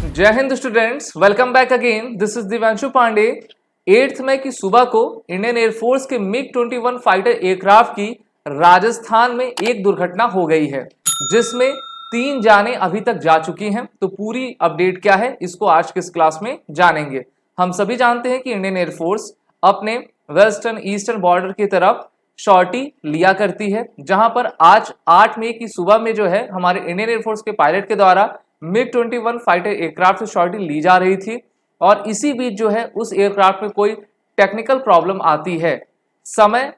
जय हिंद students, welcome back again. This is Divyanshu Pandey. 8 मई की सुबह को इंडियन एयरफोर्स के मिग-21 फाइटर एयरक्राफ्ट की राजस्थान में एक दुर्घटना हो गई है, जिसमें 3 जानें अभी तक जा चुकी हैं। तो पूरी अपडेट क्या है, इसको आज के इस क्लास में जानेंगे। हम सभी जानते हैं कि इंडियन एयरफोर्स अपने वेस्टर्न ईस्टर्न बॉर्डर की तरफ शॉर्टी लिया करती है, जहां पर आज 8 मई की सुबह में जो है हमारे इंडियन एयरफोर्स के पायलट के द्वारा मिग-21 फाइटर एयरक्राफ्ट से शॉर्टी ली जा रही थी। और इसी बीच जो है उस एयरक्राफ्ट में कोई टेक्निकल प्रॉब्लम आती है। समय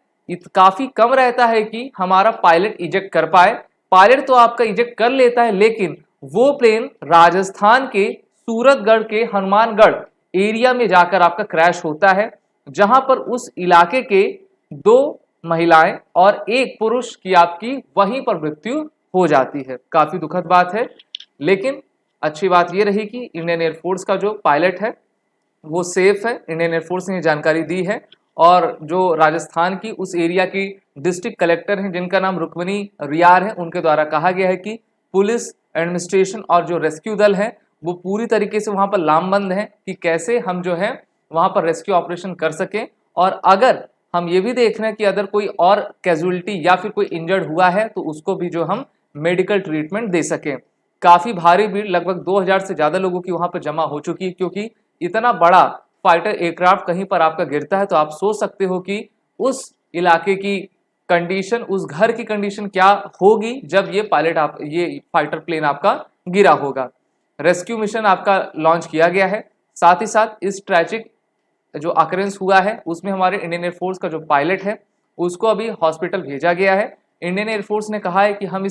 काफी कम रहता है कि हमारा पायलट इजेक्ट कर पाए। पायलट तो आपका इजेक्ट कर लेता है, लेकिन वो प्लेन राजस्थान के सूरतगढ़ के हनुमानगढ़ एरिया में जाकर आपका क्रैश होता है, जहां पर उस इलाके के 2 महिलाएं और 1 पुरुष की आपकी वहीं पर मृत्यु हो जाती है। काफी दुखद बात है, लेकिन अच्छी बात यह रही कि इंडियन एयरफोर्स का जो पायलट है वो सेफ है। इंडियन एयरफोर्स ने जानकारी दी है। और जो राजस्थान की उस एरिया की डिस्ट्रिक्ट कलेक्टर हैं, जिनका नाम रुक्मिणी रियार है, उनके द्वारा कहा गया है कि पुलिस एडमिनिस्ट्रेशन और जो रेस्क्यू दल है वो पूरी तरीके से वहां पर लामबंद है कि कैसे हम जो है वहां पर रेस्क्यू ऑपरेशन कर सकें। और अगर हम ये भी देख रहे हैं कि अगर कोई और कैजुअलिटी या फिर कोई इंजर्ड हुआ है तो उसको भी जो हम मेडिकल ट्रीटमेंट दे सकें। काफी भारी भीड़, लगभग 2000 से ज्यादा लोगों की वहां पर जमा हो चुकी है, क्योंकि इतना बड़ा फाइटर एयरक्राफ्ट कहीं पर आपका गिरता है तो आप सोच सकते हो कि उस इलाके की कंडीशन, उस घर की कंडीशन क्या होगी जब ये फाइटर प्लेन आपका गिरा होगा। रेस्क्यू मिशन आपका लॉन्च किया गया है। साथ ही साथ इस ट्रैजिक जो अकरेंस हुआ है उसमें हमारे इंडियन एयरफोर्स का जो पायलट है उसको अभी हॉस्पिटल भेजा गया है। इंडियन एयरफोर्स ने कहा है कि हम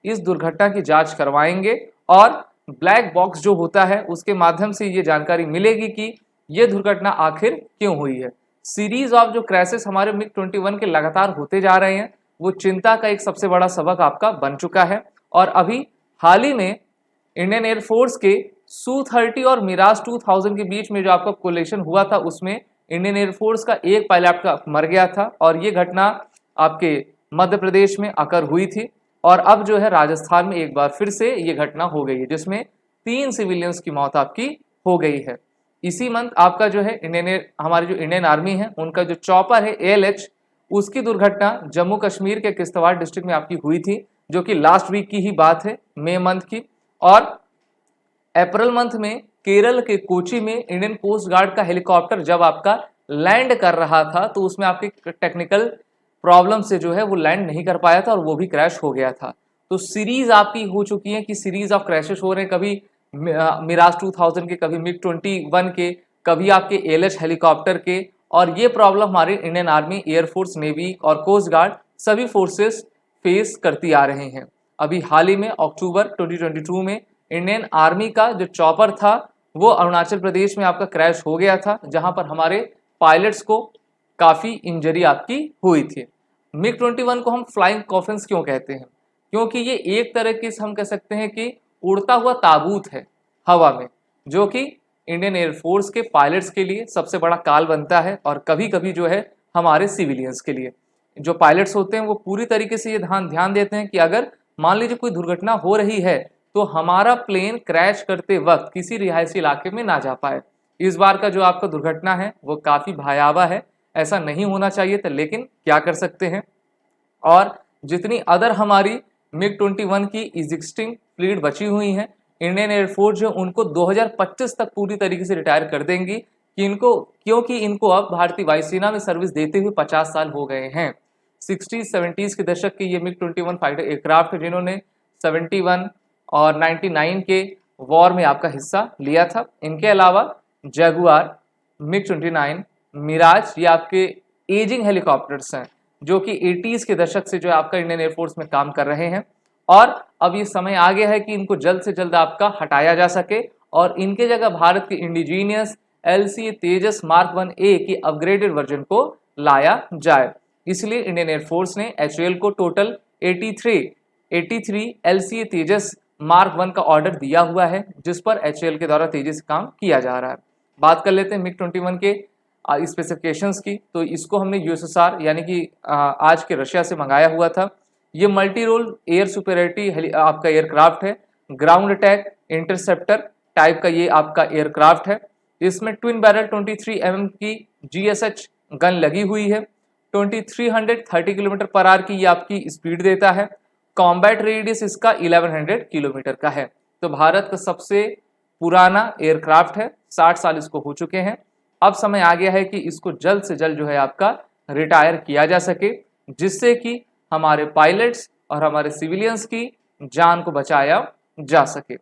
इस दुर्घटना की जांच करवाएंगे और ब्लैक बॉक्स जो होता है उसके माध्यम से ये जानकारी मिलेगी कि ये दुर्घटना आखिर क्यों हुई है। सीरीज ऑफ जो क्रैशेस हमारे मिग-21 के लगातार होते जा रहे हैं वो चिंता का एक सबसे बड़ा सबक आपका बन चुका है। और अभी हाल ही में इंडियन एयरफोर्स के सू-30 और मिराज 2000 के बीच में जो आपका कोलिशन हुआ था उसमें इंडियन एयरफोर्स का एक पायलट का मर गया था, और ये घटना आपके मध्य प्रदेश में अकर हुई थी। और अब जो है राजस्थान में एक बार फिर से ये घटना हो गई है, जिसमें 3 सिविलियंस की मौत आपकी हो गई है। इसी मंथ आपका जो है हमारी जो इंडियन आर्मी है उनका जो चॉपर है ALH, उसकी दुर्घटना जम्मू कश्मीर के किश्तवाड़ डिस्ट्रिक्ट में आपकी हुई थी, जो कि लास्ट वीक की ही बात है, मई मंथ की। और अप्रैल मंथ में केरल के कोची में इंडियन कोस्ट गार्ड का हेलीकॉप्टर जब आपका लैंड कर रहा था तो उसमें आपकी टेक्निकल प्रॉब्लम से जो है वो लैंड नहीं कर पाया था और वो भी क्रैश हो गया था। तो सीरीज आपकी हो चुकी है कि सीरीज ऑफ क्रैशेस हो रहे हैं, कभी मिराज 2000 के, कभी मिग-21 के, कभी आपके ALH हेलीकॉप्टर के। और ये प्रॉब्लम हमारी इंडियन आर्मी, एयरफोर्स, नेवी और कोस्ट गार्ड सभी फोर्सेस फेस करती आ रहे हैं। अभी हाल ही में अक्टूबर 2022 में इंडियन आर्मी का जो चॉपर था वो अरुणाचल प्रदेश में आपका क्रैश हो गया था, जहां पर हमारे पायलट्स को काफी इंजरी आपकी हुई थी। मिग-21 को हम फ्लाइंग कॉफिन्स क्यों कहते हैं? क्योंकि ये एक तरह की हम कह सकते हैं कि उड़ता हुआ ताबूत है हवा में, जो कि इंडियन एयरफोर्स के पायलट्स के लिए सबसे बड़ा काल बनता है। और कभी कभी जो है हमारे सिविलियंस के लिए जो पायलट्स होते हैं वो पूरी तरीके से ये ध्यान देते हैं कि अगर मान लीजिए कोई दुर्घटना हो रही है तो हमारा प्लेन क्रैश करते वक्त किसी रिहायशी इलाके में ना जा पाए। इस बार का जो आपका दुर्घटना है वो काफी भयावह है, ऐसा नहीं होना चाहिए था, लेकिन क्या कर सकते हैं। और जितनी अदर हमारी मिग-21 की एग्जिस्टिंग फ्लीट बची हुई हैं, इंडियन एयरफोर्स जो उनको 2025 तक पूरी तरीके से रिटायर कर देंगी क्योंकि इनको अब भारतीय वायुसेना में सर्विस देते हुए 50 साल हो गए हैं। 60-70s के दशक के ये मिग-21 फाइटर एयरक्राफ्ट जिन्होंने 71 और 99 के वॉर में आपका हिस्सा लिया था। इनके अलावा जगुआर, मिग-29, मिराज, ये आपके एजिंग हेलीकॉप्टर्स हैं जो कि 80s के दशक से जो है आपका इंडियन एयरफोर्स में काम कर रहे हैं। और अब ये समय आ गया है कि इनको जल्द से जल्द आपका हटाया जा सके और इनके जगह भारत के इंडिजीनियस LCA तेजस Mark 1A की अपग्रेडेड वर्जन को लाया जाए। इसलिए इंडियन एयरफोर्स ने HAL को टोटल 83 LCA तेजस Mark 1 का ऑर्डर दिया हुआ है, जिस पर HAL के द्वारा तेजी से काम किया जा रहा है। बात कर लेते हैं मिग-21 के स्पेसिफिकेशंस की। तो इसको हमने USSR यानी कि आज के रशिया से मंगाया हुआ था। ये मल्टी रोल एयर सुपेरियरिटी आपका एयरक्राफ्ट है, ग्राउंड अटैक, इंटरसेप्टर, टाइप का ये आपका एयरक्राफ्ट है। इसमें ट्विन बैरल 23 mm की GSH गन लगी हुई है। 2330 किलोमीटर पर आवर की ये आपकी स्पीड देता है। कॉम्बैट रेडियस इसका 1100 किलोमीटर का है। तो भारत का सबसे पुराना एयरक्राफ्ट है, 60 साल इसको हो चुके हैं। अब समय आ गया है कि इसको जल्द से जल्द जो है आपका रिटायर किया जा सके, जिससे कि हमारे पायलट्स और हमारे सिविलियंस की जान को बचाया जा सके।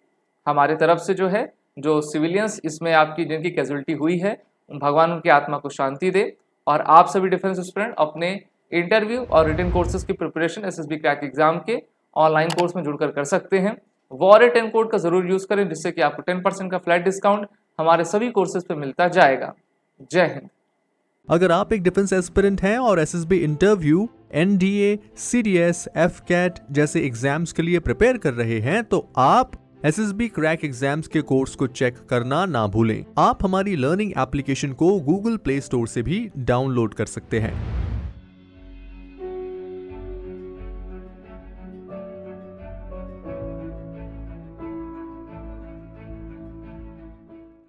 हमारे तरफ से जो है, जो सिविलियंस इसमें आपकी जिनकी कैजुअलिटी हुई है, भगवान उनकी आत्मा को शांति दे। और आप सभी डिफेंस एस्पिरेंट अपने इंटरव्यू और रिटन कोर्सेज की प्रिपरेशन SSB क्रैक एग्जाम के ऑनलाइन कोर्स में जुड़कर कर सकते हैं। वॉर 10 कोड का जरूर यूज करें, जिससे कि आपको 10% का फ्लैट डिस्काउंट हमारे सभी कोर्सेज पे मिलता जाएगा। जय हिंद। अगर आप एक डिफेंस एस्पिरेंट हैं और SSB interview, NDA, CDS, FCAT जैसे एग्जाम्स के लिए प्रिपेयर कर रहे हैं तो आप SSB क्रैक एग्जाम्स के कोर्स को चेक करना ना भूलें। आप हमारी लर्निंग एप्लीकेशन को Google प्ले स्टोर से भी डाउनलोड कर सकते हैं।